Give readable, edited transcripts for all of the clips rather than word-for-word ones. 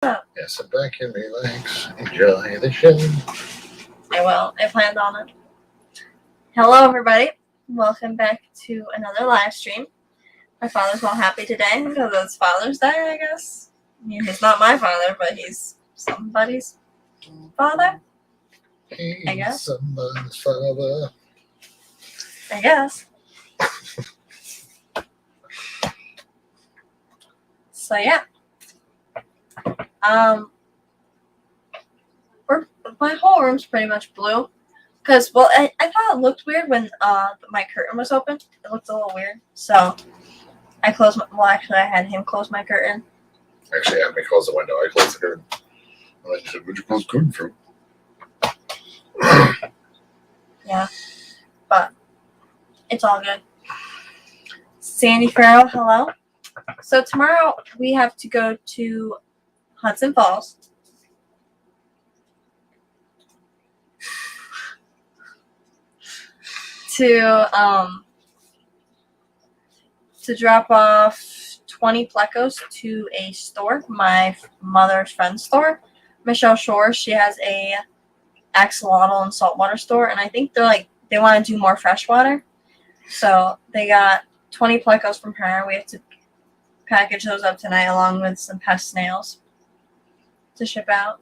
up. Yeah, sit back and relax. Enjoy the show. I will. I planned on it. Hello, everybody. Welcome back to another live stream. My father's not happy today because it's Father's Day, I guess. I mean, he's not my father, but he's somebody's father, He's I guess. somebody's father. I guess. So, yeah. My whole room's pretty much blue. Because, well, I thought it looked weird when my curtain was open. It looked a little weird. So, I closed actually, I had him close my curtain. Actually, had me close the window. I closed the curtain. And I said, "Would you close the curtain for?" Yeah. But, it's all good. Sandy Farrell, hello. So, tomorrow we have to go to Hudson Falls. To drop off 20 plecos to a store, my mother's friend's store, Michelle Shore. She has a axolotl and saltwater store, and I think they want to do more freshwater. So they got 20 plecos from her. We have to package those up tonight along with some pest snails to ship out.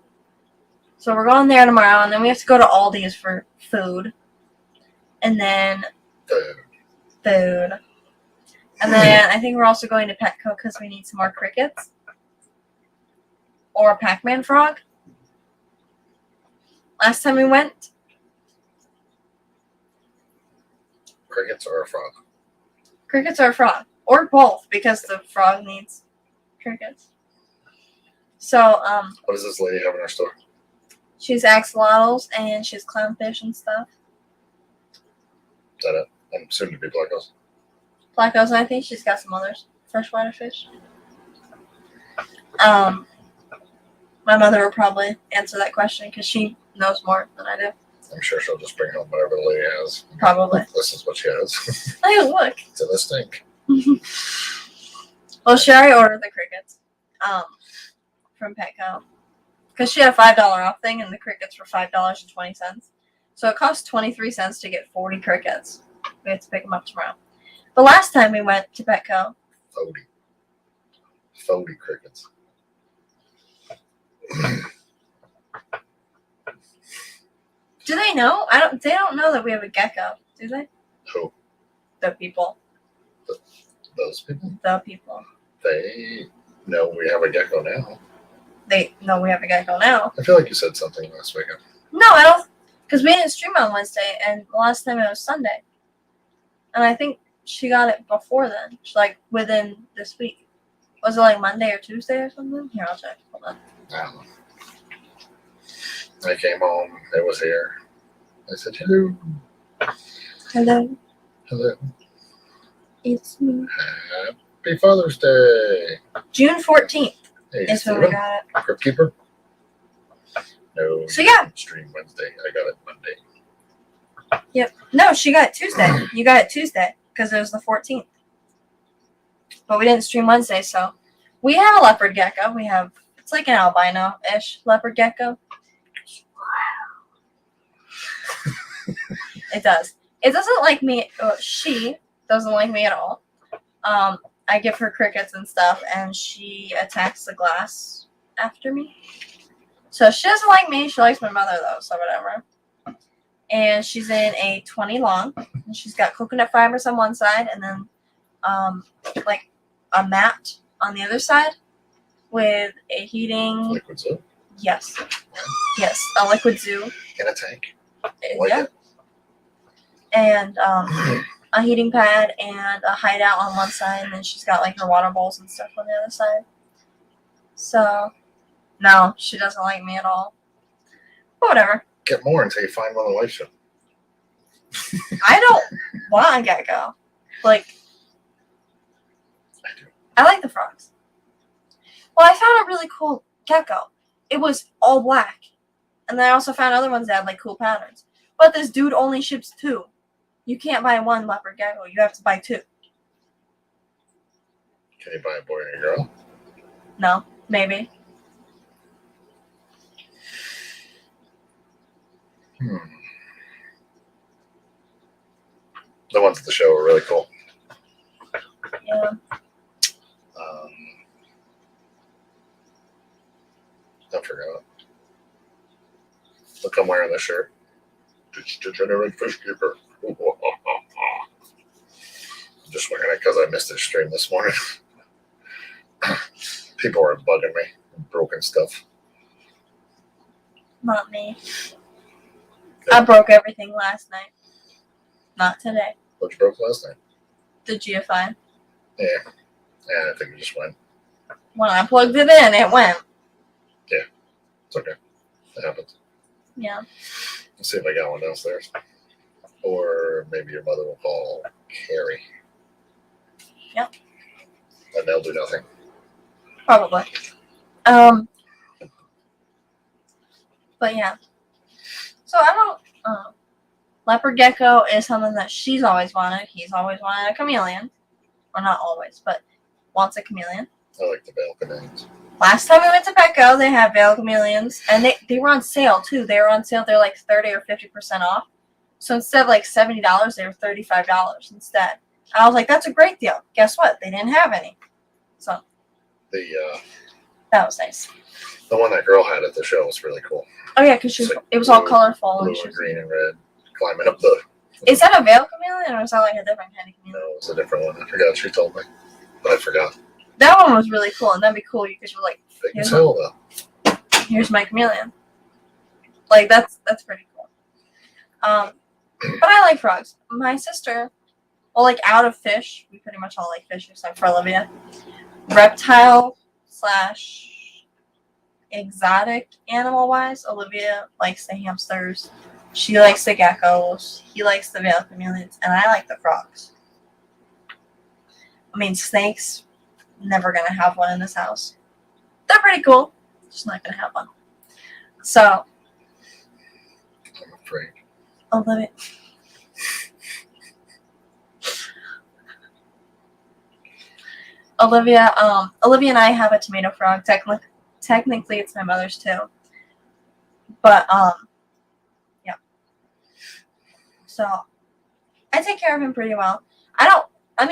So we're going there tomorrow, and then we have to go to Aldi's for food. And then food. And then I think we're also going to Petco because we need some more crickets. Or a Pac-Man frog. Last time we went. Crickets or a frog? Crickets or a frog. Or both, because the frog needs crickets. So, What does this lady have in her store? she's axolotls and she's clownfish and stuff. Is that it? And soon to be plecos. Plecos, and I think she's got some others. Freshwater fish. My mother will probably answer that question because she knows more than I do. I'm sure she'll just bring home whatever the lady has. Probably. This is what she has. Oh, look. It's in the stink. Well, she already ordered the crickets from Petco. Because she had a $5 off thing, and the crickets were $5.20. So it cost 23 cents to get 40 crickets. We have to pick them up tomorrow. The last time we went to Petco. 40 crickets. Do they know? They don't know that we have a gecko, do they? Who? The people. Those people? The people. They know we have a gecko now. They know we have a gecko now. I feel like you said something last weekend. No, I don't. Because we didn't stream on Wednesday, and the last time it was Sunday. And I think she got it before then. She's like within this week. Was it like Monday or Tuesday or something? Here, I'll check. Hold on. I don't know. I came home. It was here. I said, "Hello." Hello. Hello. It's me. Happy Father's Day. June 14th Hey, is when we got it. Crypt Keeper? No. So, yeah. Stream Wednesday. I got it Monday. Yep. No, she got it Tuesday. You got it Tuesday because it was the 14th. But we didn't stream Wednesday, so. We have a leopard gecko. It's like an albino-ish leopard gecko. It does. It doesn't like me. She doesn't like me at all. I give her crickets and stuff, and she attacks the glass after me. So she doesn't like me. She likes my mother, though, so whatever. And she's in a 20 long. And she's got coconut fibers on one side, and then like a mat on the other side with a heating. Liquid Zoo? Yes. Yes, a liquid zoo. In a tank. Yeah. And a heating pad and a hideout on one side, and then she's got like her water bowls and stuff on the other side. So, no, she doesn't like me at all. But whatever. Get more until you find one that likes you. I don't want a gecko. Like, I do. I like the frogs. Well, I found a really cool gecko. It was all black. And then I also found other ones that had like cool patterns. But this dude only ships 2. You can't buy one leopard gecko. You have to buy 2. Can you buy a boy and a girl? No, maybe. Hmm. The ones at the show were really cool. Yeah. I forgot. Look, I'm wearing this shirt. Degenerate fish keeper. I'm just wearing it because I missed the stream this morning. People were bugging me. Broken stuff. Not me. I broke everything last night. Not today. What you broke last night? The GFI. Yeah. Yeah, I think it just went. When I plugged it in, it went. It's okay. It happens. Yeah. Let's see if I got one downstairs. Or maybe your mother will call Carrie. Yep. And they'll do nothing. Probably. But yeah. So I don't. Leopard gecko is something that she's always wanted. He's always wanted a chameleon. Or not always, but wants a chameleon. I like the balconies. Last time we went to Petco, they had veil chameleons, and they were on sale too. They were on sale. They're like 30 or 50% off. So instead of like $70, they were $35 instead. And I was like, that's a great deal. Guess what? They didn't have any. So that was nice. The one that girl had at the show was really cool. Oh yeah, because It's like it was all blue- colorful. Blue And and green and red. Climbing up the. is that a veil chameleon or is that like a different kind of No, chameleon? it was a different one. I forgot. She told me. But I forgot. That one was really cool, and that'd be cool because you're like, Big as hell, though. here's my chameleon. Like that's pretty cool. But I like frogs. My sister, well, like out of fish, we pretty much all like fish except for Olivia. Reptile / exotic animal wise, Olivia likes the hamsters. She likes the geckos. He likes the veil chameleons, and I like the frogs. I mean, snakes. Never gonna have one in this house. They're pretty cool. Just not gonna have one. So, I'm afraid. Olivia. Olivia and I have a tomato frog. Technically, it's my mother's too. But yeah. So, I take care of him pretty well.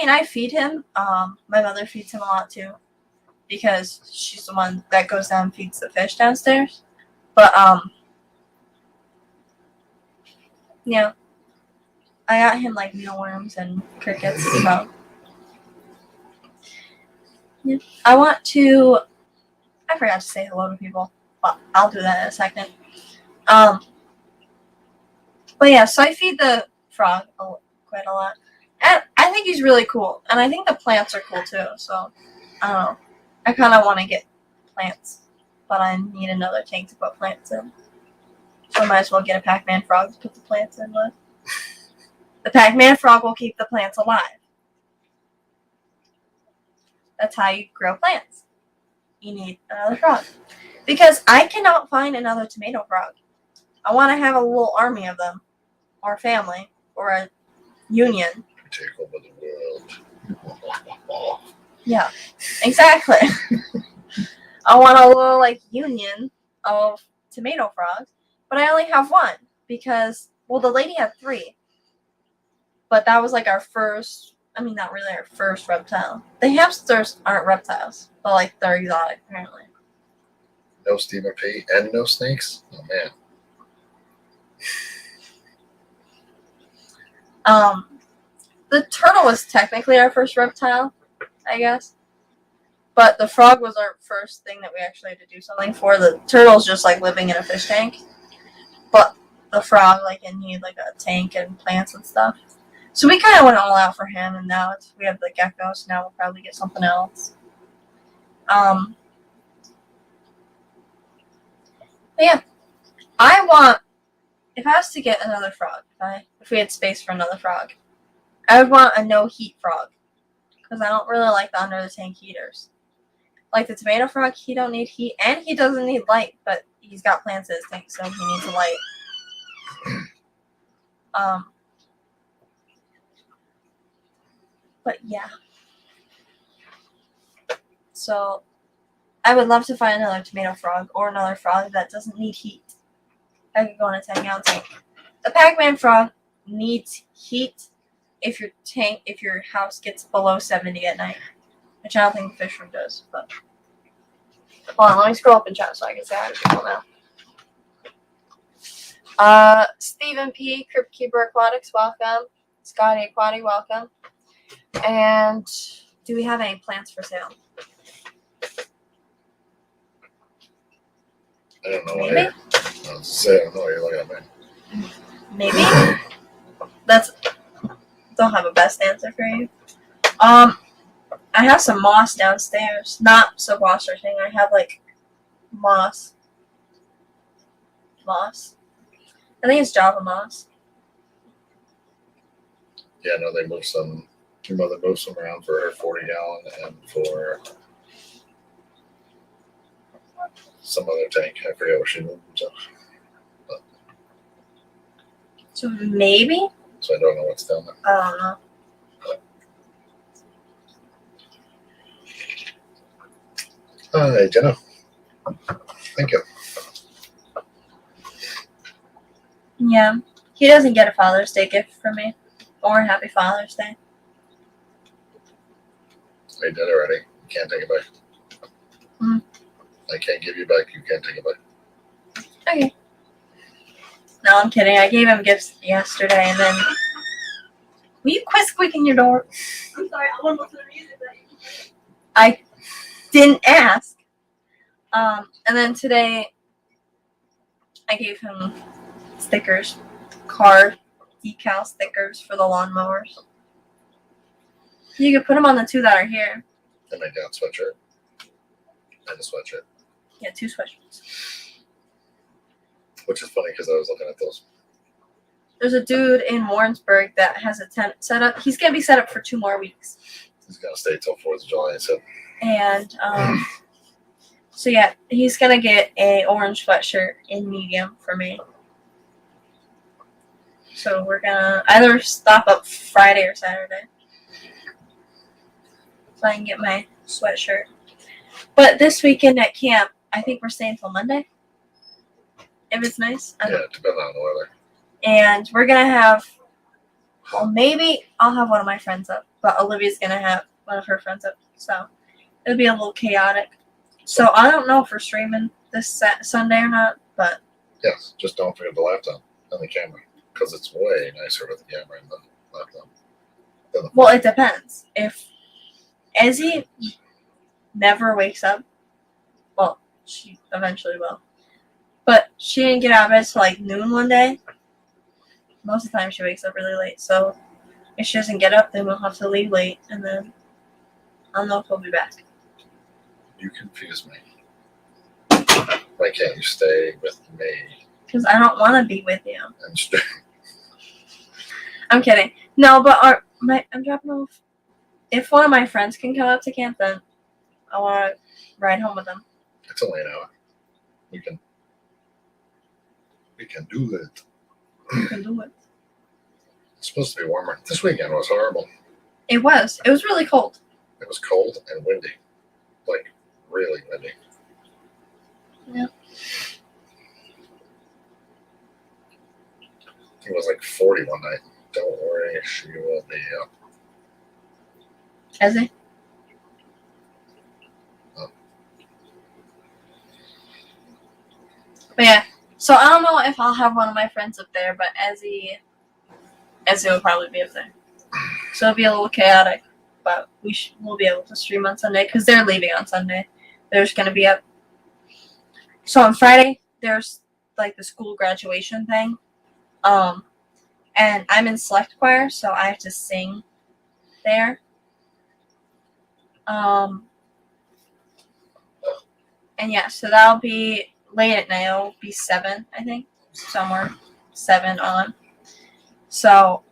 I feed him. My mother feeds him a lot too, because she's the one that goes down and feeds the fish downstairs. But yeah, I got him like mealworms and crickets. So yeah, I forgot to say hello to people. Well, I'll do that in a second. But yeah, so I feed the frog quite a lot. And I think he's really cool. And I think the plants are cool too. So, I don't know. I kind of want to get plants. But I need another tank to put plants in. So I might as well get a Pac-Man frog to put the plants in with. The Pac-Man frog will keep the plants alive. That's how you grow plants. You need another frog. Because I cannot find another tomato frog. I want to have a little army of them. Or a family. Or a union. Take over the world. Yeah, exactly. I want a little like union of tomato frogs, but I only have one because the lady had 3, but that was like our first. I mean, not really our first reptile. The hamsters aren't reptiles, but like they're exotic apparently. No Stephen P. and no snakes. Oh man. The turtle was technically our first reptile, I guess. But the frog was our first thing that we actually had to do something for. The turtle's just like living in a fish tank. But the frog, like, it needed like a tank and plants and stuff. So we kind of went all out for him, and now we have the gecko, so now we'll probably get something else. But yeah. If I was to get another frog, if we had space for another frog, I would want a no heat frog. Because I don't really like the under the tank heaters. Like the tomato frog, he don't need heat, and he doesn't need light, but he's got plants in his tank, so he needs a light. But yeah. So, I would love to find another tomato frog, or another frog that doesn't need heat. I could go in a 10-gallon tank. The Pac-Man frog needs heat if your house gets below 70 at night, which I don't think the fish room does. But hold on, let me scroll up in chat so I can say hi to people now. Stephen P. Crypt Keeper Aquatics, welcome. Scotty Aquatic, welcome. And do we have any plants for sale? I don't know. Maybe. I was say I don't know. You're looking at me. Maybe. Don't have a best answer for you. I have some moss downstairs. Not silkwood or thing. I have like moss. Moss. I think it's Java moss. Yeah, no, they moved some. Your mother moved some around for her 40-gallon and for some other tank. I forget what she moved. So maybe? So I don't know what's down there. I don't know. Hi, Jenna. Thank you. Yeah. He doesn't get a Father's Day gift from me. Or Happy Father's Day. I did already. You can't take it back. Mm. I can't give you back. You can't take it back. Okay. No, I'm kidding. I gave him gifts yesterday and then... Will you quit squeaking your door? I'm sorry, I want to listen to music that you play. I didn't ask. And then today, I gave him stickers, car decal stickers for the lawnmowers. You could put them on the two that are here. And my dad's sweatshirt. And a sweatshirt. Yeah, 2 sweatshirts. Which is funny because I was looking at those. There's a dude in Warrensburg that has a tent set up. He's gonna be set up for 2 more weeks. He's gonna stay till 4th of July. So And so yeah, he's gonna get a orange sweatshirt in medium for me. So we're gonna either stop up Friday or Saturday, so I can get my sweatshirt. But this weekend at camp, I think we're staying till Monday. If it's nice. yeah, depending on the weather. And we're gonna have, well, maybe I'll have one of my friends up, but Olivia's gonna have one of her friends up, so it'll be a little chaotic. So I don't know if we're streaming this Sunday or not, but Yes, just don't forget the laptop and the camera because it's way nicer with the camera and the laptop. Than the well, it depends. If Ezzy never wakes up, well, she eventually will, but she didn't get out of bed till like noon one day. Most of the time she wakes up really late, so if she doesn't get up, then we'll have to leave late, and then I don't know if we'll be back. You confuse me. Why can't you stay with me Because I don't want to be with you. and stay? I'm kidding. No, but I'm dropping off. If one of my friends can come up to camp, then I want to ride home with them. It's only an hour. We can do that. You can do it. It's supposed to be warmer. This weekend was horrible. It was. It was really cold. It was cold and windy. Like, really windy. Yeah. It was like 40 one night. Don't worry, she will be up. Ezzy? Oh. But yeah. So I don't know if I'll have one of my friends up there, but Ezzy will probably be up there. So it'll be a little chaotic, but we'll be able to stream on Sunday because they're leaving on Sunday. They're just gonna be up. So on Friday there's like the school graduation thing, and I'm in select choir, so I have to sing there. And yeah, so that'll be late at night. It'll be 7, I think, somewhere 7 on. So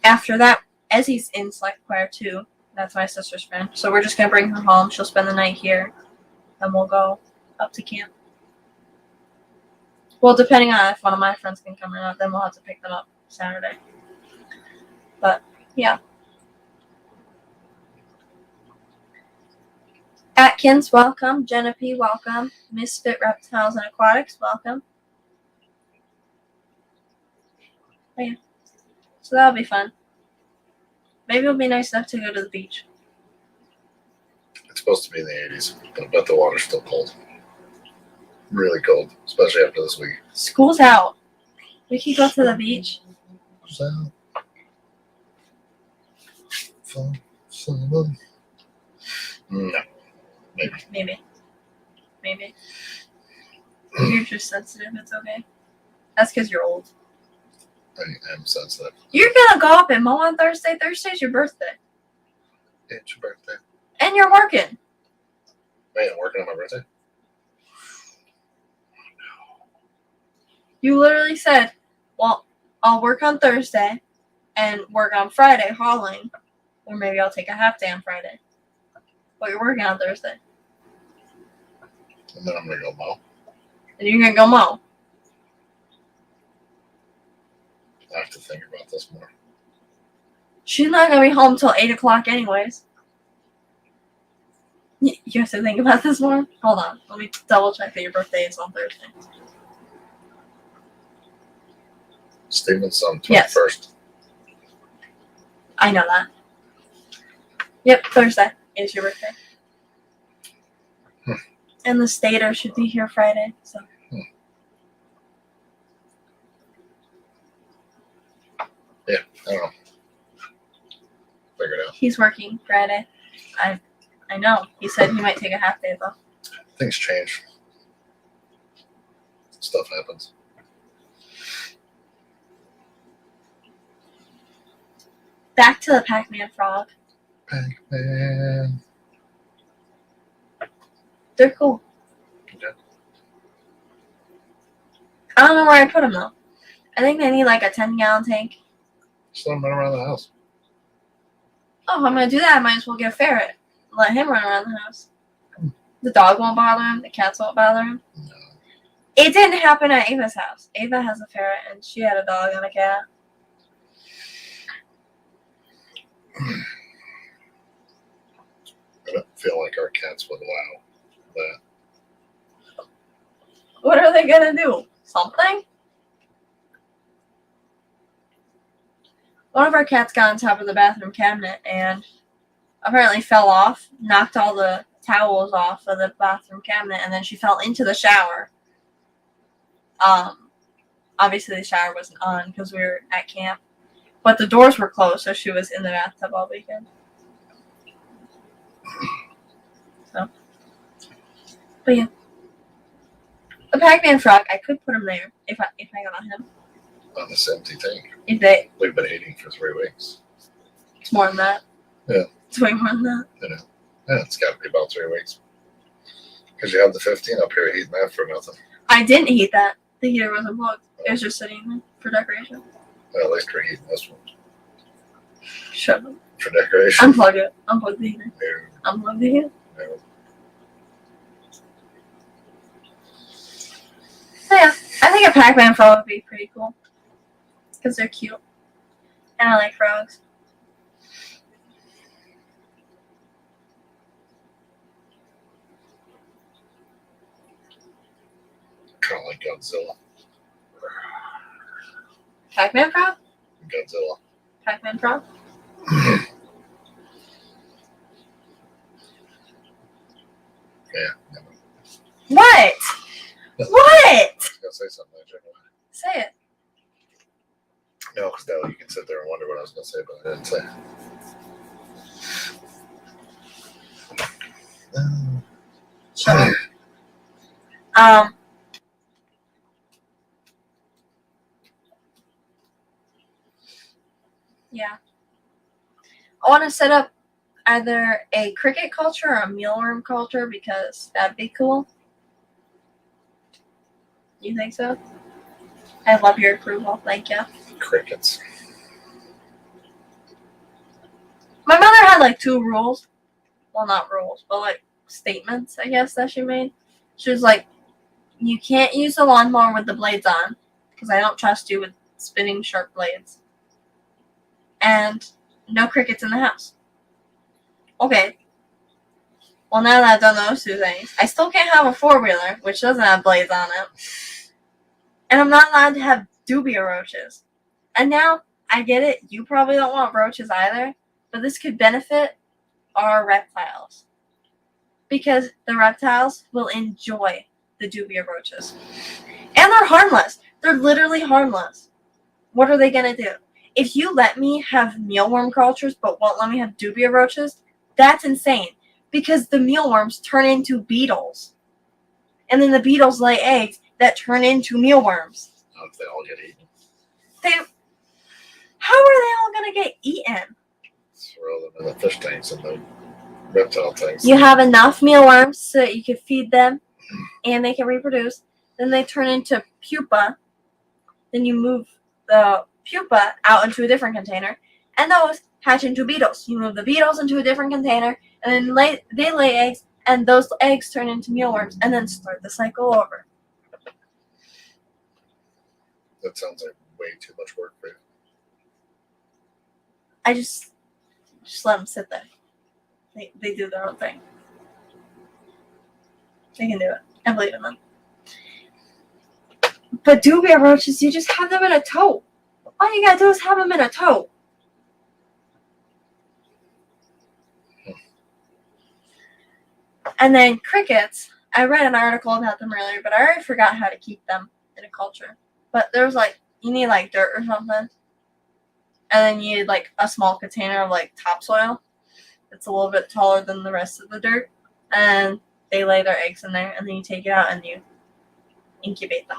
after that, Ezzy's in select choir too. That's my sister's friend. So we're just gonna bring her home. She'll spend the night here, and we'll go up to camp. Well, depending on if one of my friends can come or not, then we'll have to pick them up Saturday. But yeah. Atkins, welcome. Jenna P, welcome. Misfit Reptiles and Aquatics, welcome. So that'll be fun. Maybe it'll be nice enough to go to the beach. It's supposed to be in the 80s, but I bet the water's still cold. Really cold, especially after this week. School's out. We can go to the beach. So, fun. No, maybe. Maybe. You're just sensitive. It's okay. That's because you're old. I am sensitive. You're gonna go up and mow on Thursday. Thursday's your birthday. It's your birthday. And you're working. Wait, I'm working on my birthday? You literally said, well, I'll work on Thursday and work on Friday hauling. Or maybe I'll take a half day on Friday. But you're working on Thursday. And then I'm going to go mow. And you're gonna go mow. I have to think about this more. She's not gonna be home till 8 o'clock anyways. You have to think about this more? Hold on. Let me double check that your birthday is on Thursday. Steven's on 21st. Yes. I know that. Yep, Thursday is your birthday. And the stater should be here Friday, so. I don't know. Figure it out. He's working Friday. I know. He said he might take a half day though. Things change. Stuff happens. Back to the Pac-Man frog. Pac-Man. They're cool. Okay. I don't know where I put them though. I think they need like a 10-gallon tank. Just let him run around the house. Oh, if I'm gonna do that, I might as well get a ferret. Let him run around the house. The dog won't bother him. The cats won't bother him. No. It didn't happen at Ava's house. Ava has a ferret, and she had a dog and a cat. I don't feel like our cats would allow that. What are they gonna do? Something? One of our cats got on top of the bathroom cabinet and apparently fell off, knocked all the towels off of the bathroom cabinet, and then she fell into the shower. Obviously the shower wasn't on because we were at camp, but the doors were closed, so she was in the bathtub all weekend. So, but yeah, the Pac-Man frog, I could put him there if I got him. On this empty tank. If they, We've been eating for 3 weeks. it's more than that. Yeah. It's way more than that. Yeah, it's got to be about 3 weeks. Because you have the 15 up here heating that for nothing. I didn't heat that. The heater wasn't plugged. It was just sitting there for decoration. Well, at least we're heating this one. Shut up. For decoration. Unplug it. Unplug the heater. No, Unplug the heater. no. So yeah, I think a Pac-Man frog would be pretty cool. Because they're cute. And I like frogs. Kind of like Godzilla. Pac-Man frog? Godzilla. Pac-Man frog? Yeah. No. What? What? I was going to say something. I didn't want Say it. to- No, because now you can sit there and wonder what I was going to say, but I didn't say. Shut up. Yeah. I want to set up either a cricket culture or a mealworm culture because that'd be cool. You think so? I love your approval. Thank you. Crickets. My mother had like 2 rules. Well, not rules, but like statements, I guess, that she made. She was like, you can't use the lawnmower with the blades on because I don't trust you with spinning sharp blades. And no crickets in the house. Okay. Well, now that I've done those 2 things, I still can't have a 4-wheeler, which doesn't have blades on it. And I'm not allowed to have dubia roaches. And now, I get it, you probably don't want roaches either, but this could benefit our reptiles. Because the reptiles will enjoy the dubia roaches. And they're harmless. They're literally harmless. What are they going to do? If you let me have mealworm cultures but won't let me have dubia roaches, that's insane. Because the mealworms turn into beetles. And then the beetles lay eggs that turn into mealworms. Not if they all get eaten. How are they all going to get eaten? Throw them in the fish tanks and the reptile tanks. You have enough mealworms so that you can feed them and they can reproduce. Then they turn into pupa. Then you move the pupa out into a different container. And those hatch into beetles. You move the beetles into a different container. And then they lay eggs. And those eggs turn into mealworms. And then start the cycle over. That sounds like way too much work for you. I just let them sit there. They do their own thing. They can do it. I believe in them. But dubia roaches, you just have them in a tote. All you gotta do is have them in a tote. And then crickets, I read an article about them earlier, but I already forgot how to keep them in a culture. But there's you need dirt or something. And then you need a small container of topsoil. It's a little bit taller than the rest of the dirt. And they lay their eggs in there, and then you take it out and you incubate them.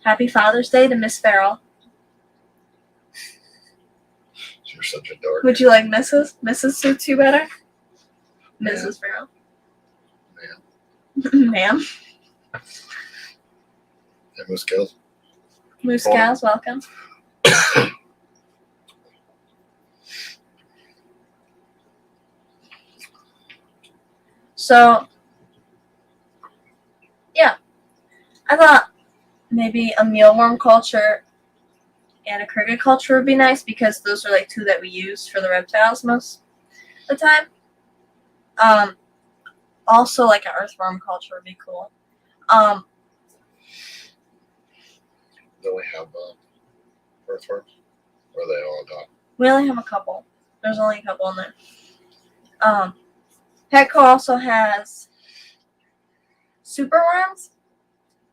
Happy Father's Day to Miss Farrell. You're such a dork. Would you like Mrs.? Mrs. suits you better? Mrs. Farrell. Ma'am. Hey, Moose Kills. Moose cows, welcome. So, yeah. I thought maybe a mealworm culture and a cricket culture would be nice because those are two that we use for the reptiles most of the time. Also an earthworm culture would be cool. Don't we have earthworms? Or are they all gone? We only have a couple. There's only a couple in there. Petco also has superworms,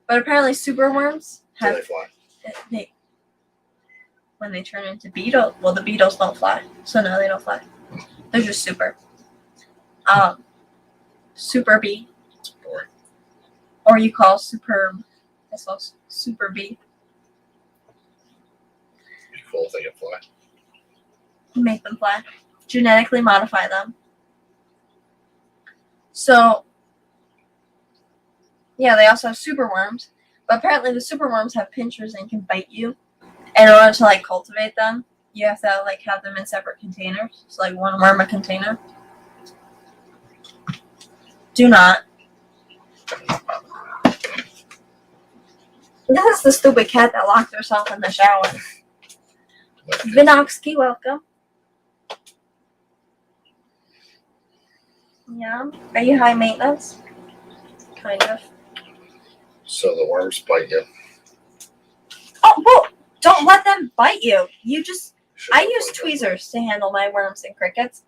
but apparently superworms Do have they fly? when they turn into beetles. Well, the beetles don't fly, so no, they don't fly. They're just super. Super bee, or you call superb. That's also super bee. Be cool if they can fly. Make them fly. Genetically modify them. So, yeah, they also have superworms. But apparently the superworms have pinchers and can bite you. And in order to cultivate them, you have to have them in separate containers. So one worm a container. Do not. This is the stupid cat that locked herself in the shower. Vinoxky, welcome. Yeah. Are you high maintenance? Kind of. So the worms bite you. Oh, well, don't let them bite you. I use Should've tweezers to handle my worms and crickets.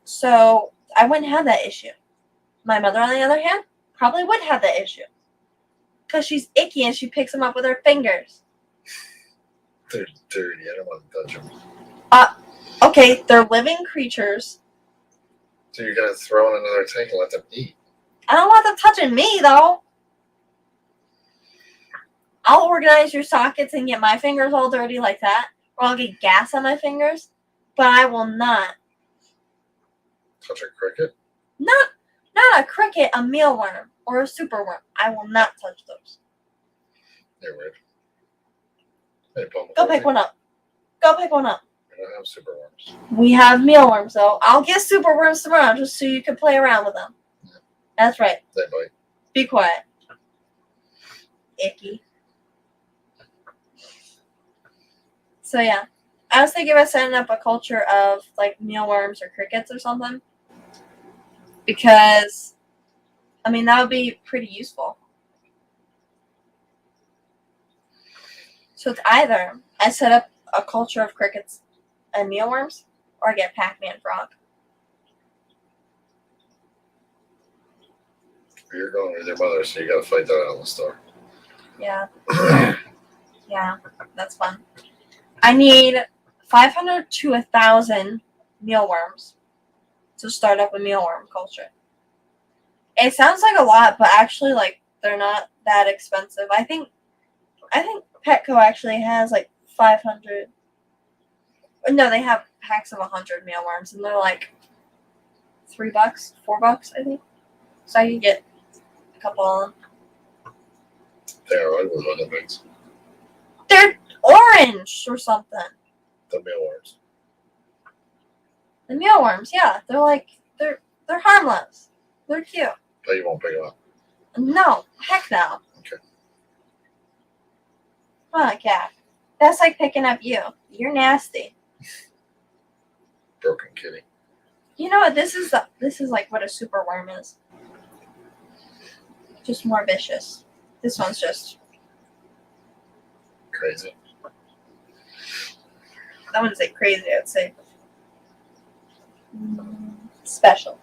So I wouldn't have that issue. My mother, on the other hand, probably would have that issue. Because she's icky and she picks them up with her fingers. They're dirty. I don't want to touch them. Okay, they're living creatures. So you're going to throw in another tank and let them eat. I don't want them touching me, though. I'll organize your sockets and get my fingers all dirty like that. Or I'll get gas on my fingers. But I will not. Touch a cricket? Not a cricket, a mealworm, or a superworm. I will not touch those. They're weird. Hey, Paul Go McCarthy, pick one up. Go pick one up. We don't have superworms. We have mealworms, though. I'll get superworms tomorrow just so you can play around with them. That's right. They bite. Be quiet. Icky. So, yeah. I was thinking about setting up a culture of, mealworms or crickets or something. Because, that would be pretty useful. So it's either I set up a culture of crickets and mealworms, or I get Pac-Man frog. You're going with your mother, so you gotta fight that out in the store. Yeah. Yeah, that's fun. I need 500 to 1,000 mealworms to start up a mealworm culture. It sounds like a lot, but actually, like, they're not that expensive. I think Petco actually has like 500. No, they have packs of 100 mealworms, and they're like $3, $4, I think. So I can get a couple of them. They are ugly looking things. They're orange or something. The mealworms. The mealworms, yeah, they're harmless. They're cute. But you won't pick them up. No, heck no. Okay. Come on, cat. That's like picking up you. You're nasty. Broken kitty. You know what? This is like what a super worm is. Just more vicious. This one's just. Crazy. I wouldn't say crazy. I'd say special.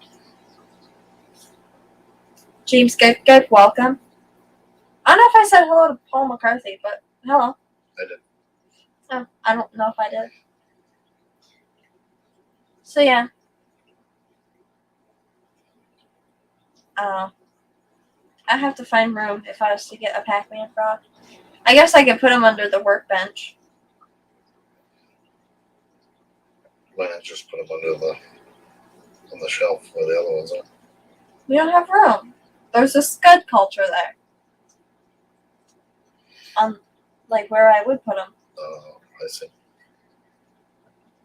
James Good, welcome. I don't know if I said hello to Paul McCarthy, but hello. I did. Oh, I don't know if I did. So yeah. I have to find room if I was to get a Pac-Man frog. I guess I could put him under the workbench. Why not just put them on the shelf where the other ones are? We don't have room. There's a scud culture there. Like where I would put him. Oh, I see.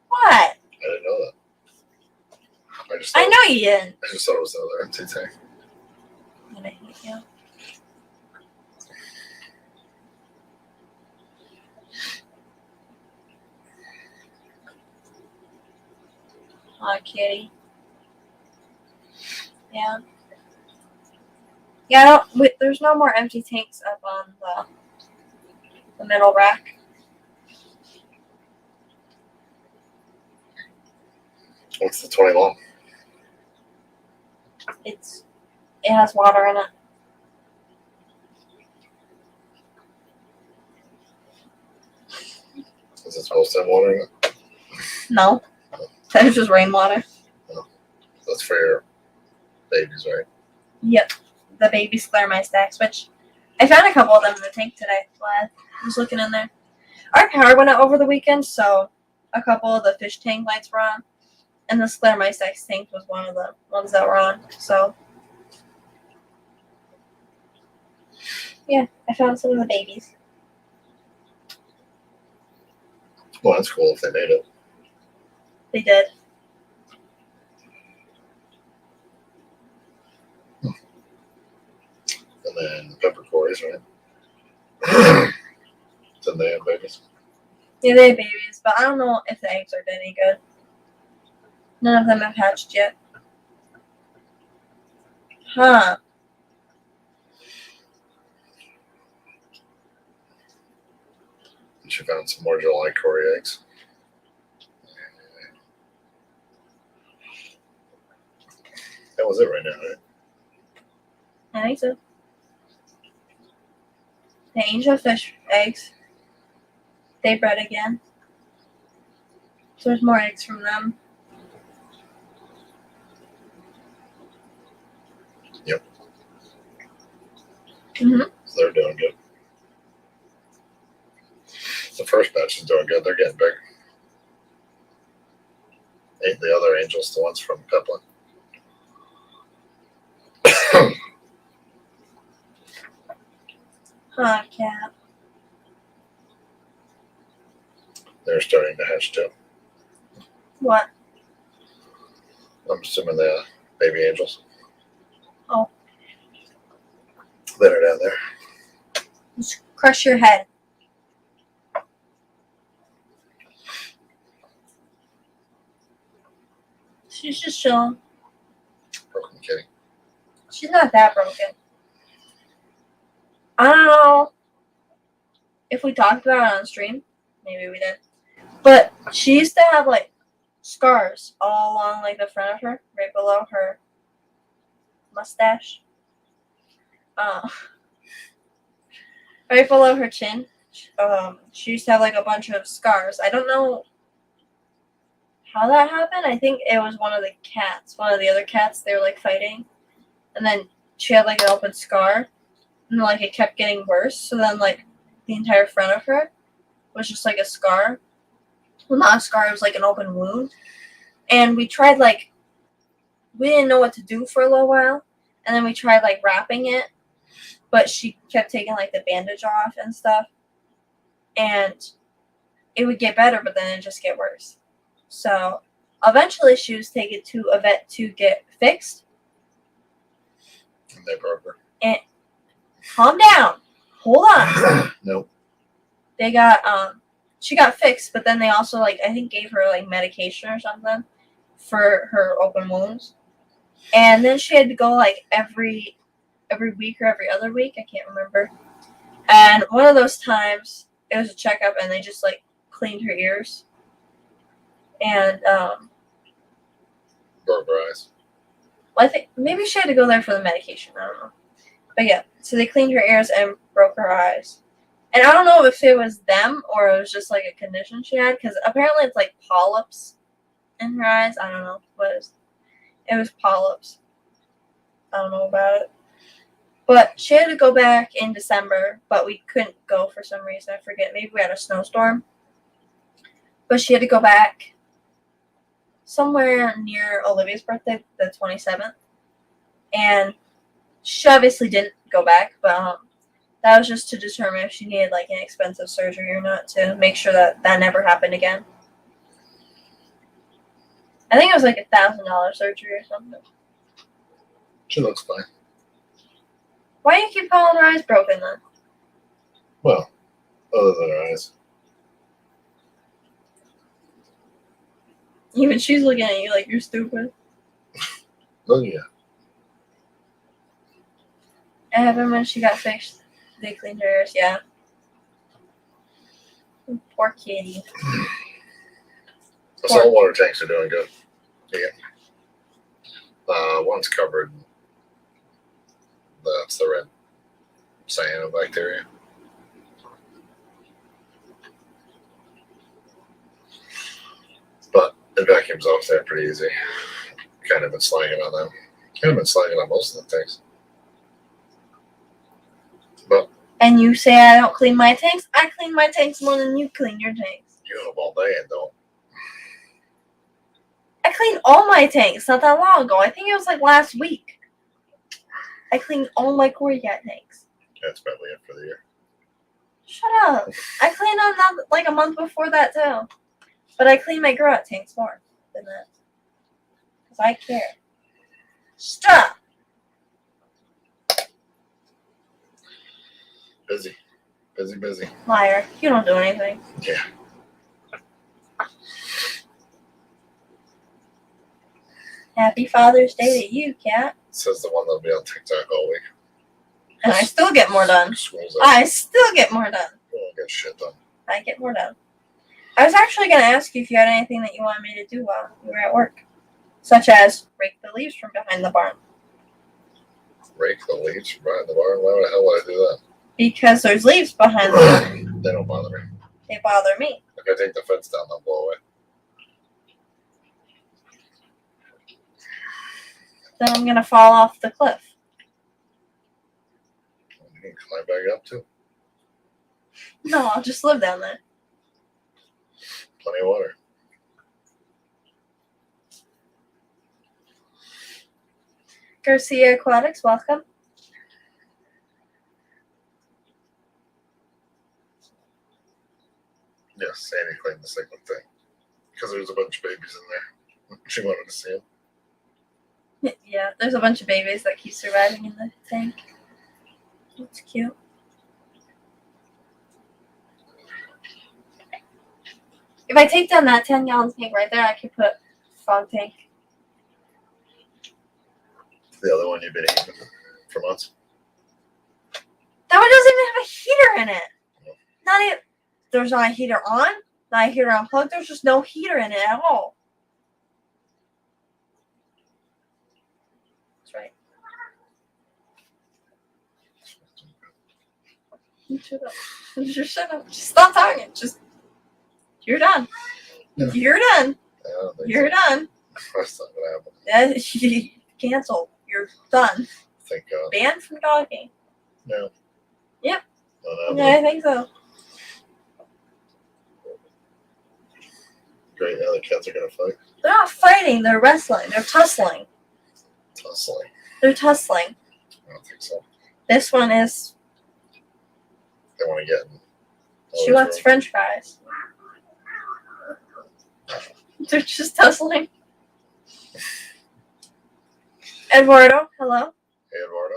What? I didn't know that. I know you didn't. I just thought it was the other empty tank. I'm gonna hate you. Aw, kitty. Yeah. Yeah, there's no more empty tanks up on the middle rack. What's the 20 long? It has water in it. Is it supposed to have water in it? No. That's just rainwater. That's for your babies, right? Yep. The baby Scleromystax, which I found a couple of them in the tank today while I was looking in there. Our power went out over the weekend, so a couple of the fish tank lights were on. And the Scleromystax tank was one of the ones that were on. So, yeah, I found some of the babies. Well, that's cool if they made it. They did. And then the peppercorns, right? Then they have babies. Yeah, they have babies, but I don't know if the eggs are any good. None of them have hatched yet. Huh. And she found some more July Cory eggs. That was it right now, right? I think so. The angelfish eggs. They bred again. So there's more eggs from them. Yep. Mm-hmm. So they're doing good. The first batch is doing good. They're getting big. The other angels, the ones from Peplin. Huh, cat. They're starting to hatch too. What? I'm assuming they're baby angels. Oh. That are down there. Just crush your head. She's just chilling. Broken kitty. She's not that broken. I don't know. if we talked about it on stream. Maybe we did. But she used to have like scars all along like the front of her, right below her mustache. Right below her chin. She used to have like a bunch of scars. I don't know how that happened. I think it was one of the other cats. They were like fighting, and then she had like an open scar, and like it kept getting worse. So then like the entire front of her was just like a scar. Well, not a scar. It was like an open wound, and we tried like we didn't know what to do for a little while, and then we tried like wrapping it, but she kept taking like the bandage off and stuff, and it would get better, but then it just get worse. So eventually she was taken to a vet to get fixed. And they broke her. And calm down. Hold on. Nope. They got she got fixed, but then they also like I think gave her like medication or something for her open wounds. And then she had to go like every week or every other week, I can't remember. And one of those times it was a checkup and they just like cleaned her ears. And Broke her eyes. well, I think maybe she had to go there for the medication. I don't know. But yeah, so they cleaned her ears and broke her eyes. And I don't know if it was them or it was just like a condition she had, because apparently it's like polyps in her eyes. I don't know what it is. It was polyps. I don't know about it. But she had to go back in December, but we couldn't go for some reason. I forget. Maybe we had a snowstorm. But she had to go back somewhere near Olivia's birthday, the 27th. And she obviously didn't go back, but that was just to determine if she needed like an expensive surgery or not, to make sure that that never happened again. I think it was like $1,000 surgery or something. She looks fine. Why do you keep calling her eyes broken then? Well, other than her eyes. Even she's looking at you like you're stupid. Oh yeah. It happened when she got fixed. They cleaned her ears, yeah. Poor kitty. The saltwater tanks are doing good. Yeah. One's covered. That's the red cyanobacteria. But it vacuums off there pretty easy. Kind of been slanging on them. Kind of been slanging on most of the tanks. But And you say I don't clean my tanks? I clean my tanks more than you clean your tanks. you have all day and don't. I cleaned all my tanks not that long ago. I think it was like last week. I cleaned all my Corey Cat tanks. That's probably it for the year. Shut up. I cleaned them not like a month before that too. But I clean my grow out tanks more than that. Because I care. Stop! Busy. Busy. Liar. You don't do anything. Yeah. Happy Father's Day to you, Cat. Says the one that'll be on TikTok all week. And I still get more done. Schools up. I still get more done. Won't get shit done. I get more done. I was actually going to ask you if you had anything that you wanted me to do while you were at work. Such as rake the leaves from behind the barn. Rake the leaves from behind the barn? Why the hell would I do that? Because there's leaves behind the barn. They don't bother me. They bother me. If I take the fence down, they'll blow away. Then I'm going to fall off the cliff. You can climb back up too. No, I'll just live down there. Plenty of water. Garcia Aquatics, welcome. Yes, Sandy cleaned the cyclic thing. Because there was a bunch of babies in there. She wanted to see them. Yeah, there's a bunch of babies that keep surviving in the tank. That's cute. If I take down that 10-gallon tank right there, I could put frog tank. The other one you've been eating for months. That one doesn't even have a heater in it. Not even, there's not a heater on, not a heater unplugged. There's just no heater in it at all. That's right. Shut up. Just shut up. Just stop talking. Just, you're done. Yeah. You're done. I don't think You're done. That's not gonna happen. Cancel. You're done. Thank God. Banned from talking. No. Yep. Not Yeah, I happening. think so. Great. Now the cats are gonna fight. They're not fighting. They're wrestling. They're tussling. Tussling. They're tussling. I don't think so. This one is. They want to get in. She wants French fries. They're just tussling. Eduardo, hello. Hey, Eduardo.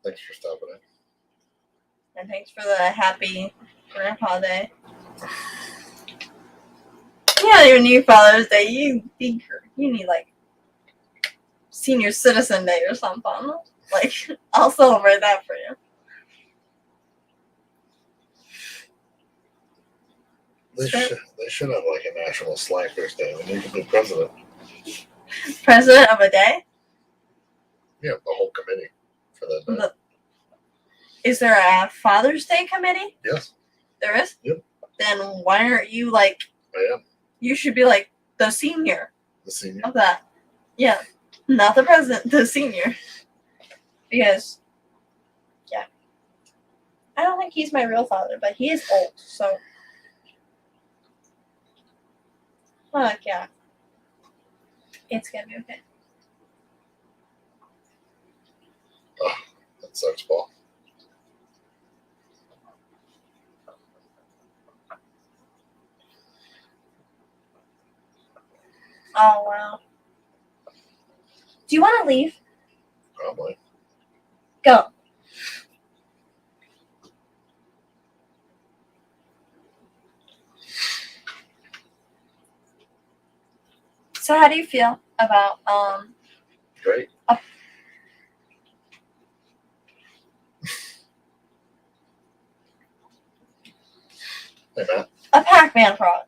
Thanks for stopping in. And thanks for the happy Grandpa Day. You don't even need Father's Day. You need like Senior Citizen Day or something. Like, I'll celebrate that for you. They should have like a National Slackers Day when you can be president. President of a day? Yeah, the whole committee for that day. Is there a Father's Day committee? Yes, There is? Yep. Then why aren't you like, I am you should be like the senior the senior. of that. Yeah. Not the president, the senior. Because, yeah. I don't think he's my real father, but he is old, so. Fuck yeah. It's gonna be okay. That sucks, Paul. Oh, wow. Do you want to leave? Probably. Go. So how do you feel about Great. Hey, Matt. a Pac-Man frog?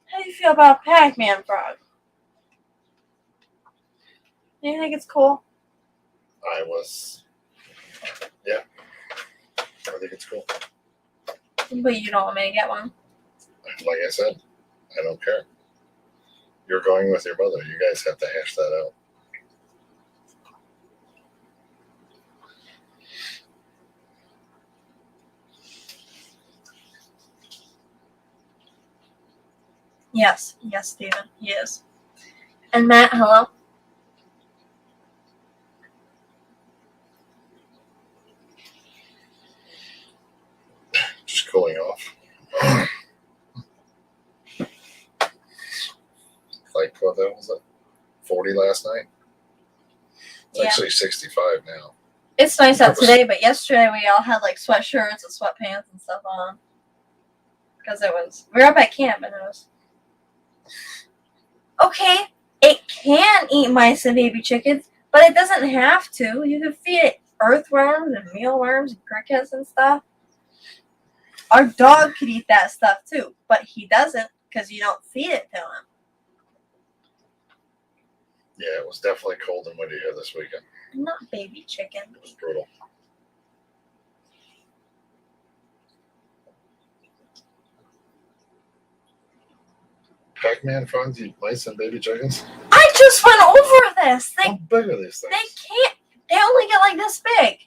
How do you feel about a Pac-Man frog? Do you think it's cool? Yeah. I think it's cool. But you don't want me to get one. Like I said, I don't care. You're going with your mother. You guys have to hash that out. Yes, Steven, he is. And Matt, hello. Just cooling off. Like, what that was it? 40 last night? It's Yeah. actually 65 now. It's nice out today, but yesterday we all had like sweatshirts and sweatpants and stuff on. Because we were up at camp and it was. Okay, it can eat mice and baby chickens, but it doesn't have to. You can feed it earthworms and mealworms and crickets and stuff. Our dog could eat that stuff too, but he doesn't because you don't feed it to him. Yeah, it was definitely cold and windy here this weekend. Not baby chicken. It was brutal. Pac-Man frogs eat mice and baby chickens? I just went over this. How big are these things? They can't. They only get like this big.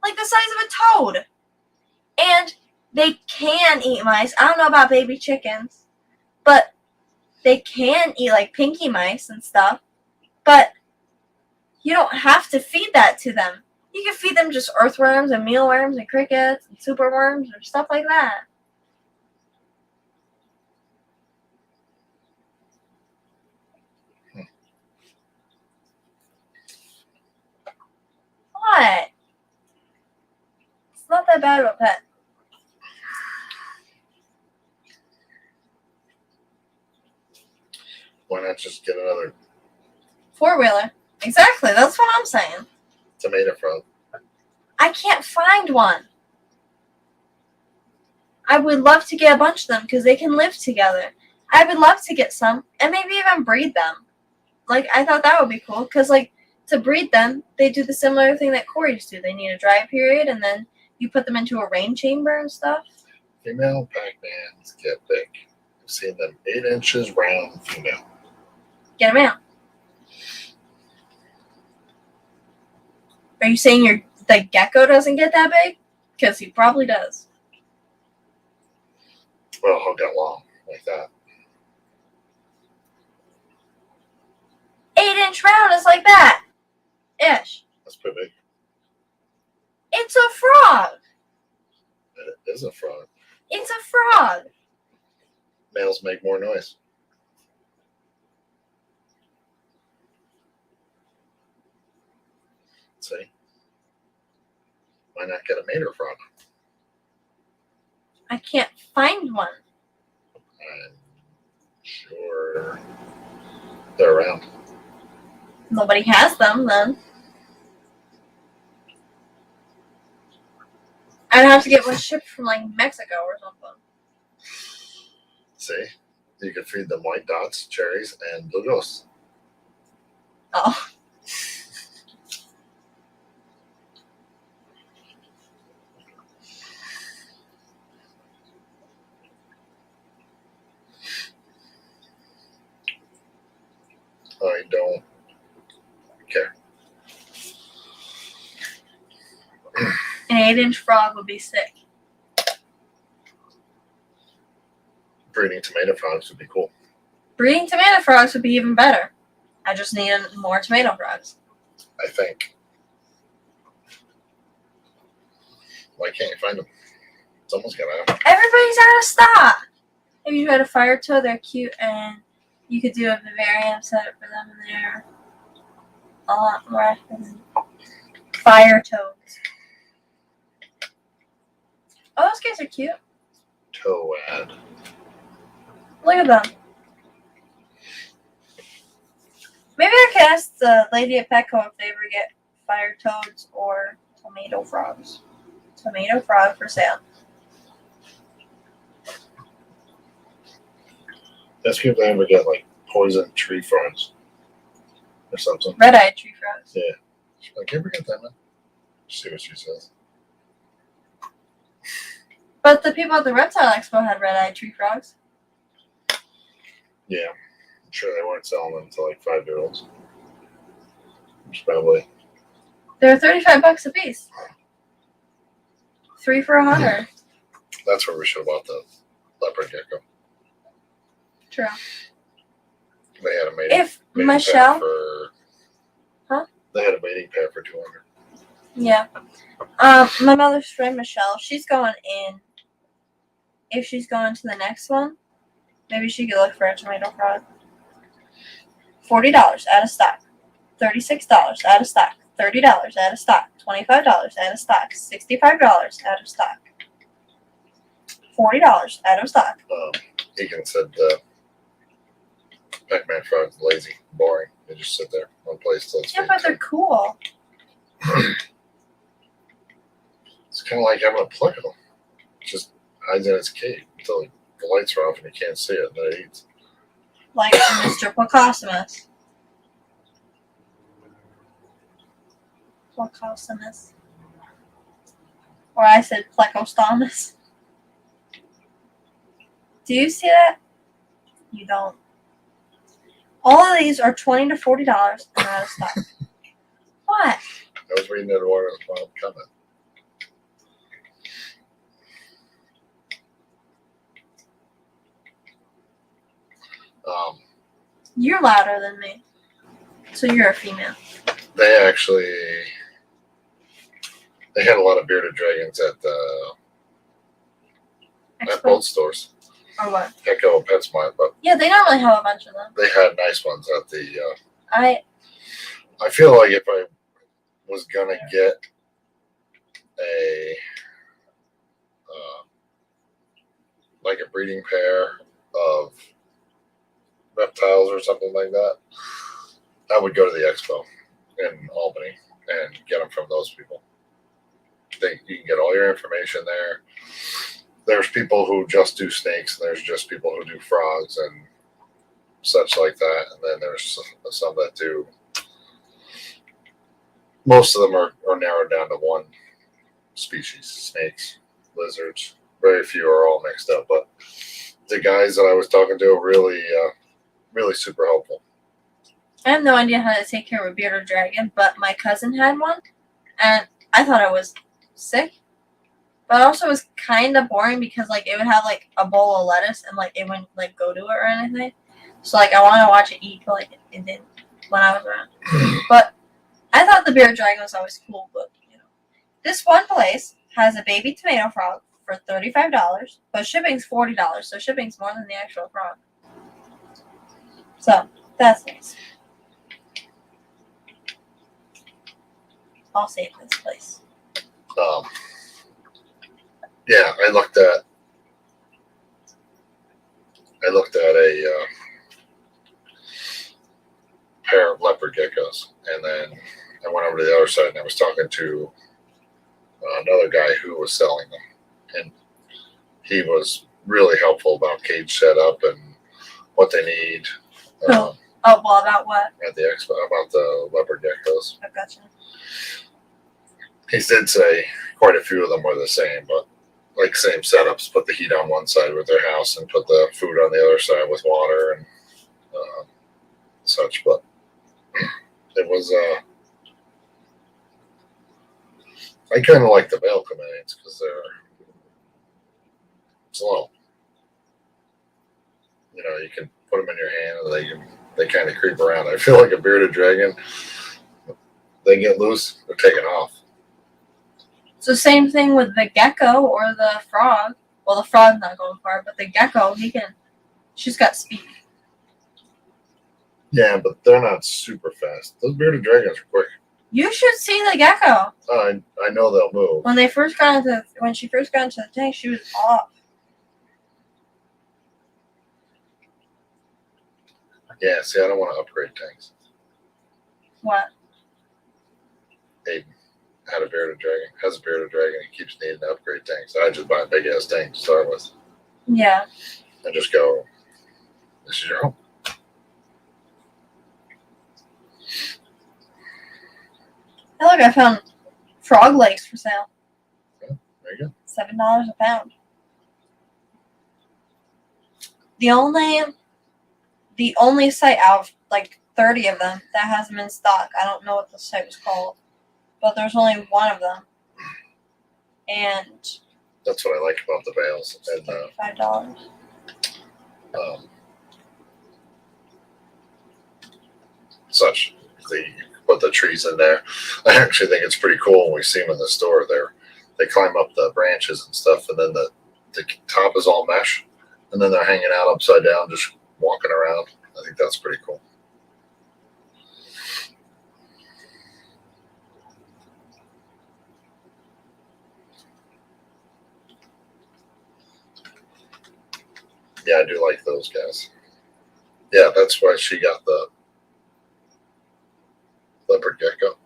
Like the size of a toad. And they can eat mice. I don't know about baby chickens. But they can eat like pinky mice and stuff. But you don't have to feed that to them. You can feed them just earthworms and mealworms and crickets and superworms or stuff like that. What? It's not that bad of a pet. Why not just get another Four-wheeler. Exactly. That's what I'm saying. tomato frog? I can't find one. I would love to get a bunch of them because they can live together. I would love to get some and maybe even breed them. Like, I thought that would be cool because, like, to breed them, they do the similar thing that Corys do. They need a dry period and then you put them into a rain chamber and stuff. Female Pac-Mans get big. I've seen them 8 inches round female. Get them out. Are you saying the gecko doesn't get that big? Because he probably does. Well, he'll get long like that. 8-inch round is like that. Ish. That's pretty big. It's a frog. It is a frog. It's a frog. Males make more noise. See? Why not get a mater frog? I can't find one. I'm sure they're around. Nobody has them then. I'd have to get one shipped from like Mexico or something. See? You can feed them white dots, cherries, and blue ghosts. Oh. I don't care. An 8-inch frog would be sick. Breeding tomato frogs would be cool. Breeding tomato frogs would be even better. I just need more tomato frogs. I think. Why can't you find them? Someone's got to have. Everybody's out of stock. If you tried a fire toad, they're cute, and you could do a vivarium setup for them, and they're a lot more than fire toads. Oh, those guys are cute. Toad. Look at them. Maybe I could ask the lady at Petco if they ever get fire toads or tomato frogs. Tomato frog for sale. Ask people if they ever get like poison tree frogs or something. Red-eyed tree frogs. Yeah. She's like, you ever get that, man? See what she says. But the people at the Reptile Expo had red-eyed tree frogs. Yeah. I'm sure they weren't selling them to like 5-year-olds. Which probably. They're $35 a piece. 3 for $100. That's where we should have bought the leopard gecko. True. They had a mating, If mating Michelle, pair for. Huh? They had a mating pair for 200. yeah, my mother's friend Michelle, she's going in. If she's going to the next one, maybe she could look for a tomato frog. $40 out of stock. $36 out of stock. $30 out of stock. $25 out of stock. $65 out of stock. $40 out of stock. Egan said Pac-Man frog's lazy, boring. They just sit there one place till it's Yeah, but they're cool. It's kind of like having a pleco. It just hides in its cave until the lights are off and you can't see it, and then it eats. Like Mr. Placosimus. Placosimus. Or I said Plecostomus. Do you see that? You don't. All of these are $20 to $40 and out of stock. What? I was reading that order in the final comment. You're louder than me. So you're a female. They had a lot of bearded dragons at Expo? both stores. Or what? Petco and PetSmart, but Yeah, they normally have a bunch of them. they had nice ones at the. I I feel like if I was gonna get a like a breeding pair of reptiles or something like that, I would go to the expo in Albany and get them from those people. You can get all your information there. There's people who just do snakes, and there's just people who do frogs and such like that. And then there's some that do. Most of them are narrowed down to one species: snakes, lizards. Very few are all mixed up, but the guys that I was talking to are really, really super helpful. I have no idea how to take care of a bearded dragon, but my cousin had one, and I thought it was sick. But also it was kind of boring because like it would have like a bowl of lettuce and like it wouldn't like go to it or anything. So like I wanted to watch it eat, but like it didn't when I was around. But I thought the bearded dragon was always cool. But you know, this one place has a baby tomato frog for $35, but shipping's $40. So shipping's more than the actual frog. So that's nice. I'll save this place. Yeah, I looked at a pair of leopard geckos, and then I went over to the other side and I was talking to another guy who was selling them, and he was really helpful about cage setup and what they need. Oh, well, about what? At the expo about the leopard geckos. I gotcha. He did say quite a few of them were the same, but like same setups. Put the heat on one side with their house and put the food on the other side with water and such. But it was I kind of like the veil chameleons because they're slow. You know, you can put them in your hand and they kind of creep around. I feel like a bearded dragon. They get loose, they're taking off. So same thing with the gecko or the frog. Well, the frog's not going far, but the gecko, she's got speed. Yeah, but they're not super fast. Those bearded dragons are quick. You should see the gecko. I know they'll move. When she first got into the tank, she was off. Yeah, see, I don't want to upgrade tanks. What? Aiden has a bearded dragon. He keeps needing to upgrade tanks. I just buy a big ass tank to start with. Yeah. And just go, this is your home. Hey, look, I found frog legs for sale. Yeah, there you go. $7 a pound. The only site out of like 30 of them that has them in stock. I don't know what the site was called, but there's only one of them, and that's what I like about the veils and $5. Such. You put the trees in there. I actually think it's pretty cool when we see them in the store. They climb up the branches and stuff, and then the top is all mesh, and then they're hanging out upside down, just walking around. I think that's pretty cool. Yeah, I do like those guys. Yeah, that's why she got the leopard gecko.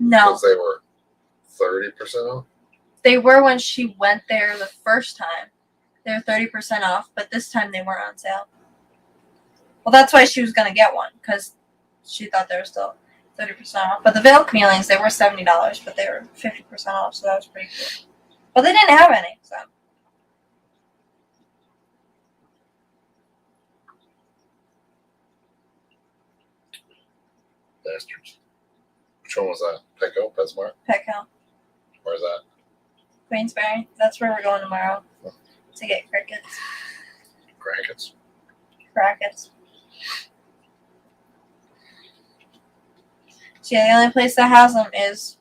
No, Because they were 30% off. they were when she went there the first time. They were 30% off, but this time they weren't on sale. Well, that's why she was gonna get one, because she thought they were still 30% off. But the veil chameleons, they were $70, but they were 50% off, so that was pretty cool. But they didn't have any, so. Bastards. Which one was that? Petco? PetSmart? Petco. Where's that? Queensbury. That's where we're going tomorrow to get crickets. Crickets. Brackets. So yeah, the only place that has them is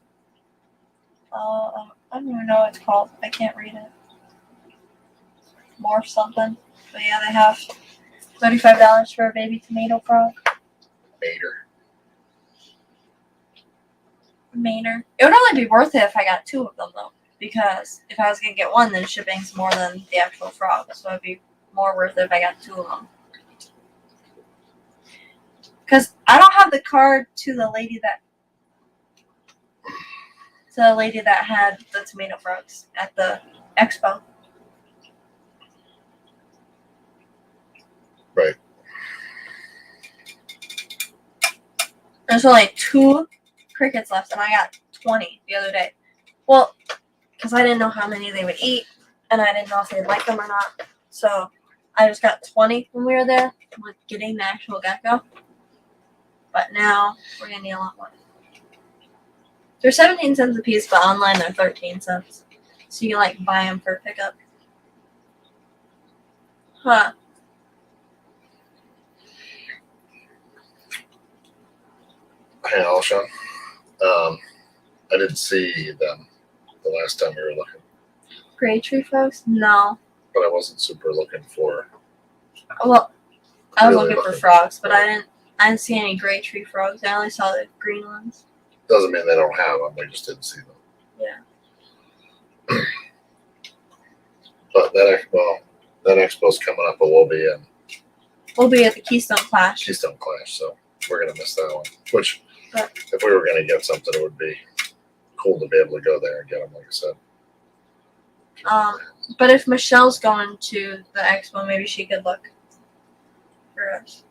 I don't even know what it's called. I can't read it. Morph something. But yeah, they have $35 for a baby tomato frog. Mater. It would only be worth it if I got 2 of them though. Because if I was gonna get one, then shipping's more than the actual frog. So it'd be more worth it if I got 2 of them. Because I don't have the card to the lady that to the lady that had the tomato frogs at the expo. Right. There's only 2 crickets left, and I got 20 the other day. Well, because I didn't know how many they would eat, and I didn't know if they'd like them or not. So I just got 20 when we were there with getting the actual gecko. But now we're going to need a lot more. They're 17 cents a piece, but online they're 13 cents. So you can like buy them for pickup. Huh. Hey, Alshon. I didn't see them the last time we were looking, Gray tree frogs? No. but I wasn't super looking for. Well, I was Really looking for looking. frogs, but I didn't see any gray tree frogs. I only saw the green ones. Doesn't mean they don't have them. We just didn't see them. Yeah. But that expo's coming up, but we'll be in We'll be at the Keystone Clash. Keystone Clash, so we're gonna miss that one. Which, But- if we were gonna get something, it would be cool to be able to go there and get them. Like I said. But if Michelle's going to the expo, maybe she could look for us.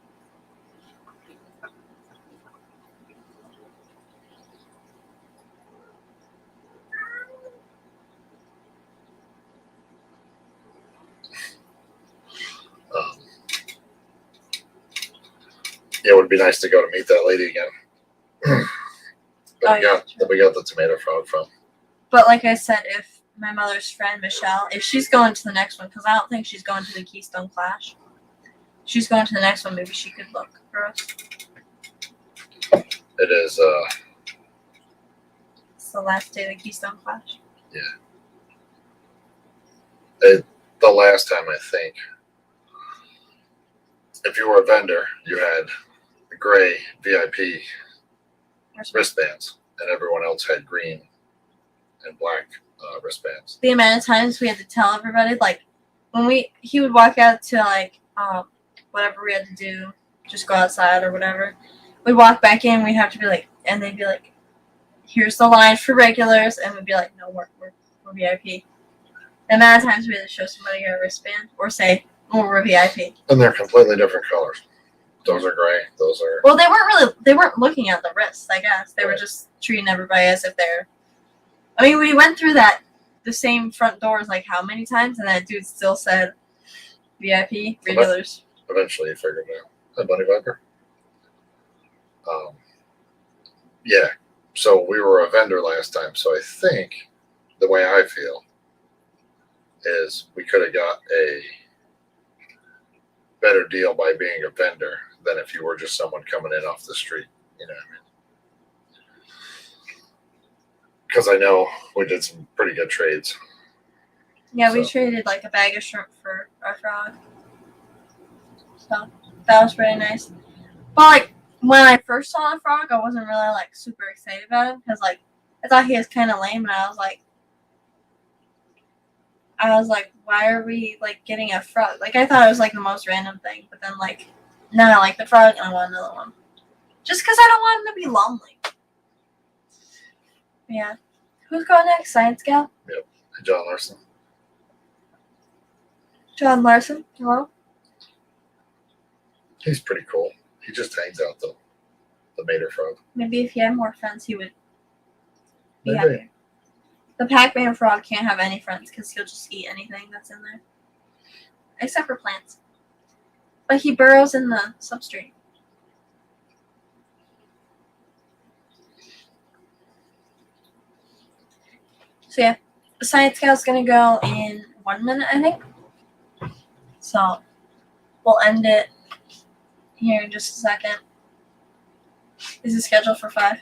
Um, yeah, it would be nice to go to meet that lady again. Oh, yeah. That we got the tomato frog from. But like I said, if my mother's friend Michelle, if she's going to the next one, because I don't think she's going to the Keystone Clash, she's going to the next one. Maybe she could look for us. It is It's the last day of the Keystone Clash. the last time, I think, if you were a vendor, you had the gray VIP wristbands, and everyone else had green and black wristbands. The amount of times we had to tell everybody, like when he would walk out to like whatever we had to do, just go outside or whatever. We'd walk back in, we'd have to be like, and they'd be like, "Here's the line for regulars," and we'd be like, "No, we're VIP." The amount of times we had to show somebody our wristband or say, "Oh, we're VIP." And they're completely different colors. Those are gray. Those are. Well, they weren't looking at the wrists, I guess. They were just treating everybody as if they're. I mean, we went through the same front doors like how many times, and that dude still said VIP regulars. Eventually, you figured it out. Hi, Bunny Viper. Yeah. So we were a vendor last time. So I think the way I feel is we could have got a better deal by being a vendor than if you were just someone coming in off the street. You know what I mean? Because I know we did some pretty good trades. Yeah, we So- traded like a bag of shrimp for our frog. So that was pretty nice. But like when I first saw the frog, I wasn't really like super excited about him because like I thought he was kind of lame, and I was like, why are we like getting a frog? Like I thought it was like the most random thing, but then like now I like the frog and I want another one, just because I don't want him to be lonely. Yeah, who's going next? Science Gal? John Larson. John Larson. Hello. He's pretty cool. He just hangs out the Mater frog. Maybe if he had more friends, he would be Maybe. happier. The Pac-Man frog can't have any friends because he'll just eat anything that's in there, except for plants. But he burrows in the substrate. So yeah, the Science Gal's gonna go in 1 minute, I think. So we'll end it here in just a second. Is it scheduled for 5?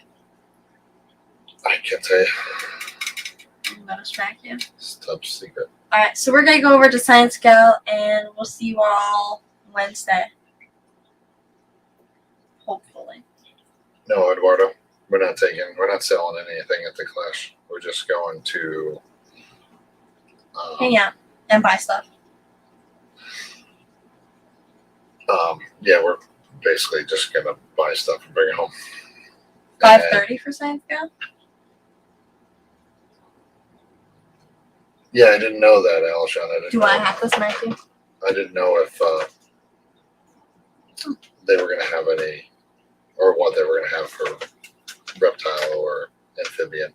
I can't tell you. I'm gonna distract you. It's top secret. Alright, so we're gonna go over to Science Gal and we'll see you all Wednesday. Hopefully. No, Eduardo. We're not selling anything at the Clash. We're just going to Hang out and buy stuff. yeah, we're basically just gonna buy stuff and bring it home. 5:30 for Science Gal? Yeah, I didn't know that, Alshon. I didn't Do you know. want to have this, Mikey? I didn't know if they were going to have any, or what they were going to have for reptile or amphibian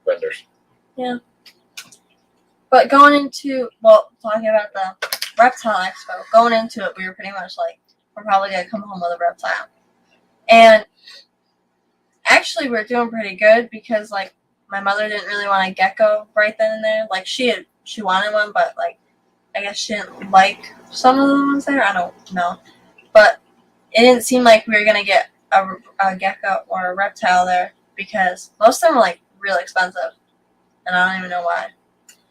vendors. But going into, well, talking about the reptile expo, going into it, we were pretty much like, we're probably going to come home with a reptile. And actually, we're doing pretty good because, like, my mother didn't really want a gecko right then and there. Like, she wanted one, but, like, I guess she didn't like some of the ones there. I don't know. But it didn't seem like we were going to get a gecko or a reptile there because most of them were, like, real expensive. And I don't even know why.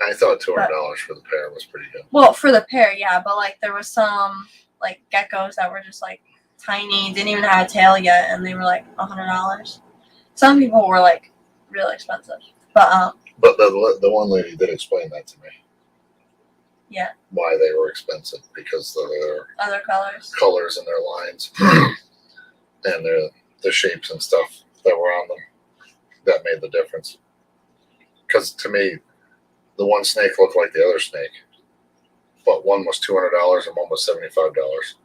I thought $200 for the pair was pretty good. Well, for the pair, yeah, but like there was some like geckos that were just like tiny, didn't even have a tail yet, and they were like $100. Some people were like really expensive, but But the one lady did explain that to me. Yeah. Why they were expensive, because of their other colors. colors and their lines and the shapes and stuff that were on them that made the difference. Because to me, the one snake looked like the other snake, but one was $200 and one was $75.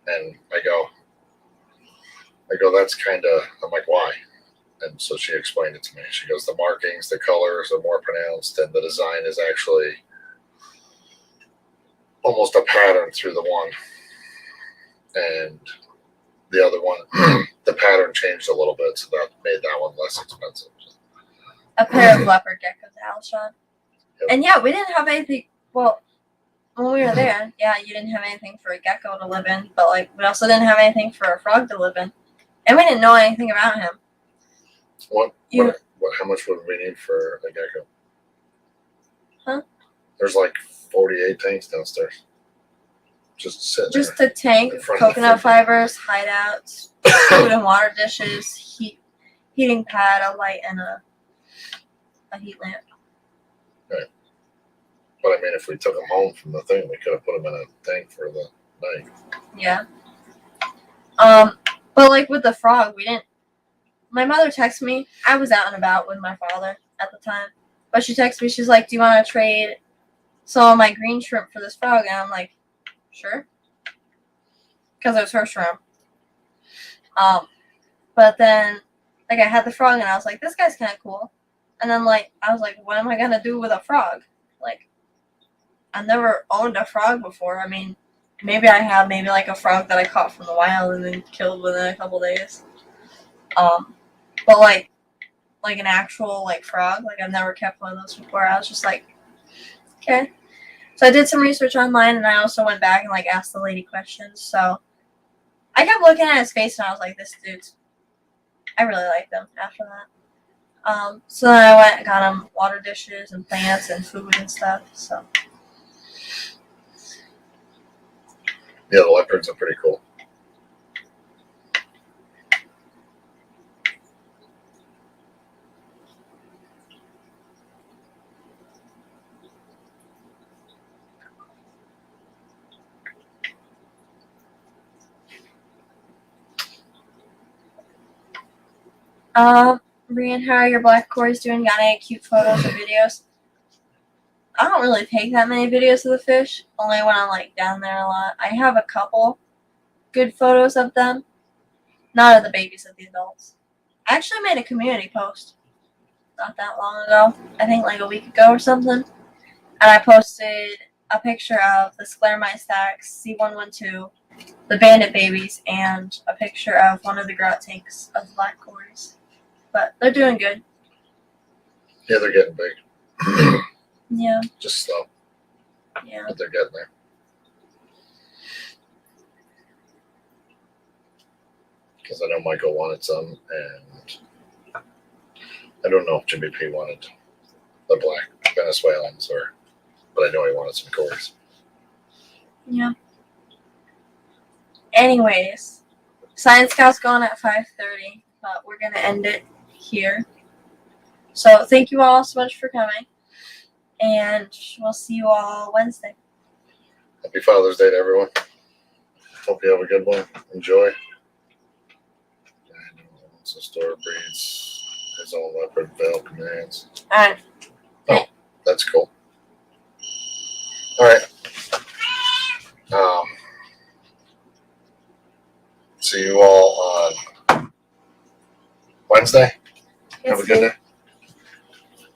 And I go, that's kind of, I'm like, why? And so she explained it to me. She goes, the markings, the colors are more pronounced, and the design is actually almost a pattern through the one. And the other one, the pattern changed a little bit, so that made that one less expensive. A pair of leopard geckos, Alshon. Yep. And yeah, we didn't have anything. Well, when we were there, yeah, you didn't have anything for a gecko to live in, but like we also didn't have anything for a frog to live in, and we didn't know anything about him. How much would we need for a gecko? Huh? There's like 48 tanks downstairs. Just sitting Just a tank, in front of the coconut fridge. fibers, hideouts, food and water dishes, heating pad, a light, and a heat lamp. But I mean, if we took them home from the thing, we could have put them in a tank for the night. Yeah. But like with the frog, we didn't. My mother texted me. I was out and about with my father at the time, but she texted me. She's like, "Do you want to trade some of my green shrimp for this frog?" And I'm like, "Sure," because it was her shrimp. But then like I had the frog, and I was like, "This guy's kind of cool." And then like I was like, "What am I gonna do with a frog?" Like, I've never owned a frog before. I mean, maybe I have, maybe like a frog that I caught from the wild and then killed within a couple days. But like an actual like frog, like I've never kept one of those before. I was just like, okay. So I did some research online, and I also went back and like asked the lady questions. So I kept looking at his face, and I was like, this dude's. I really liked him after that. So then I went and got him water dishes and plants and food and stuff. So. Yeah, the leopards are pretty cool. Brian, how are your black cories doing? Got any cute photos or videos? I don't really take that many videos of the fish, only when I'm like down there a lot. I have a couple good photos of them. Not of the babies, of the adults. I actually made a community post not that long ago. I think like a week ago or something. And I posted a picture of the Scleromystax C112, the bandit babies, and a picture of one of the grout tanks of black cories. But they're doing good. Yeah, they're getting big. Yeah, Just slow, yeah. but they're getting there. Because I know Michael wanted some, and I don't know if Jimmy P wanted the black Venezuelans, but I know he wanted some cories. Yeah. Anyways, Science Scout's going at 5:30, but we're gonna end it here. So thank you all so much for coming, and we'll see you all Wednesday. Happy Father's Day to everyone. Hope you have a good one. Enjoy. So store breeds his own leopard veil commands. All right. That's that's cool. All right. See you all on Wednesday. Have a good day.